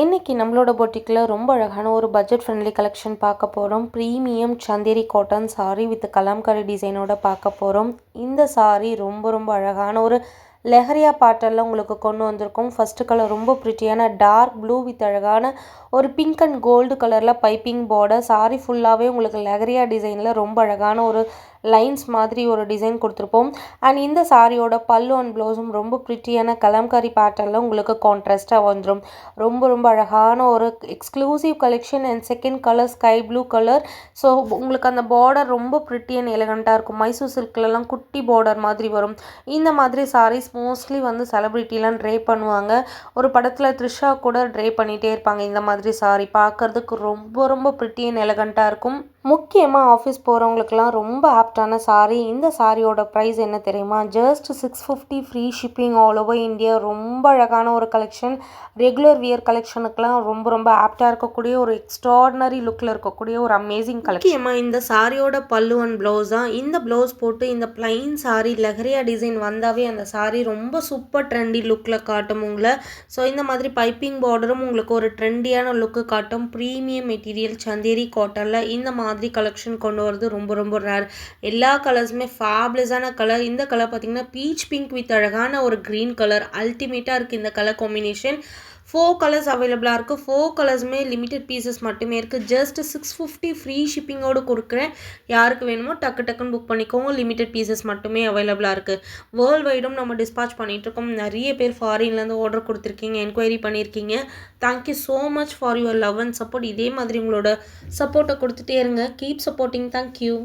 இன்னைக்கு நம்மளோட பொட்டிக்கில் ரொம்ப அழகான ஒரு பட்ஜெட் ஃப்ரெண்ட்லி கலெக்ஷன் பார்க்க போகிறோம். Premium Chanderi cotton sari with Kalamkari டிசைனோட பார்க்க போகிறோம். இந்த சாரீ ரொம்ப ரொம்ப அழகான ஒரு லெஹரியா பேட்டர்னில் உங்களுக்கு கொண்டு வந்திருக்கோம். ஃபஸ்ட்டு கலர் ரொம்ப ப்ரிட்டியான டார்க் ப்ளூ வித் அழகான ஒரு பிங்க் அண்ட் கோல்டு கலரில் பைப்பிங் பார்டர். சாரீ ஃபுல்லாகவே உங்களுக்கு லெஹரியா டிசைனில் ரொம்ப அழகான ஒரு லைன்ஸ் மாதிரி ஒரு டிசைன் கொடுத்துருப்போம். அண்ட் இந்த சாரியோட பல்லு அண்ட் ப்ளவுஸும் ரொம்ப ப்ரிட்டியான கலம்காரி பேட்டர்னில் உங்களுக்கு கான்ட்ராஸ்ட்டாக வந்துடும். ரொம்ப ரொம்ப அழகான ஒரு exclusive collection. And second colour sky blue colour. So உங்களுக்கு அந்த பார்டர் ரொம்ப ப்ரிட்டி அண்ட் எலகண்ட்டாக இருக்கும். மைசூர் சில்க்லலாம் குட்டி பார்டர் மாதிரி வரும். இந்த மாதிரி சாரீஸ் மோஸ்ட்லி வந்து செலிப்ரிட்டிலாம் ட்ரே பண்ணுவாங்க. ஒரு படத்தில் த்ரிஷா கூட ட்ரே பண்ணிகிட்டே இருப்பாங்க. இந்த மாதிரி சாரீ பார்க்குறதுக்கு ரொம்ப ரொம்ப ப்ரிட்டி அண்ட் எலகண்ட்டாக இருக்கும். முக்கியமாக ஆஃபீஸ் போகிறவங்களுக்குலாம் ரொம்ப ஆப்டான சாரீ. இந்த சாரியோட ப்ரைஸ் என்ன தெரியுமா? Just 650 free shipping all over India. ரொம்ப அழகான ஒரு கலெக்ஷன். ரெகுலர் வியர் கலெக்ஷனுக்குலாம் ரொம்ப ரொம்ப ஆப்டாக இருக்கக்கூடிய ஒரு எக்ஸ்ட்ராடினரி லுக்கில் இருக்கக்கூடிய ஒரு அமேசிங் கலெக்ஷன். முக்கியமாக இந்த சாரியோட பல்லு அண்ட் ப்ளவுஸ் தான். இந்த ப்ளவுஸ் போட்டு இந்த பிளைன் சாரீ லெஹரியா டிசைன் வந்தாவே அந்த சாரீ ரொம்ப சூப்பர் ட்ரெண்டி லுக்கில் காட்டும் உங்களை. ஸோ இந்த மாதிரி பைப்பிங் பார்டரும் உங்களுக்கு ஒரு ட்ரெண்டியான லுக்கு காட்டும். ப்ரீமியம் மெட்டீரியல் சந்தேரி காட்டனில் இந்த மாதிரி கலெக்ஷன் கொண்டு வரது ரொம்ப ரொம்ப ரேர். எல்லா கலர்ஸுமே ஃபேப்லஸான கலர். இந்த கலர் பார்த்தீங்கன்னா பீச் பிங்க் வித் அழகான ஒரு க்ரீன் கலர். அல்டிமேட்டாக இருக்குது இந்த கலர் காம்பினேஷன். 4 கலர்ஸ் அவைலபிளாக இருக்குது. 4 கலர்ஸுமே லிமிடெட் பீசஸ் மட்டுமே இருக்குது. ஜஸ்ட் 650 ஃப்ரீ ஷிப்பிங்கோடு கொடுக்குறேன். யாருக்கு வேணுமோ டக்குன்னு புக் பண்ணிக்கோங்க. லிமிடெட் பீசஸ் மட்டுமே அவைலபிளாக இருக்குது. வேர்ல்டு வைடும் நம்ம டிஸ்பாச் பண்ணிகிட்ருக்கோம். நிறைய பேர் ஃபாரின்லேருந்து ஆர்டர் கொடுத்துருக்கீங்க, என்கொயரி பண்ணியிருக்கீங்க. Thank you so much for your love and support. இதே மாதிரி உங்களோட சப்போர்ட்டை கொடுத்துட்டே இருங்க. Keep supporting. தேங்க்யூ.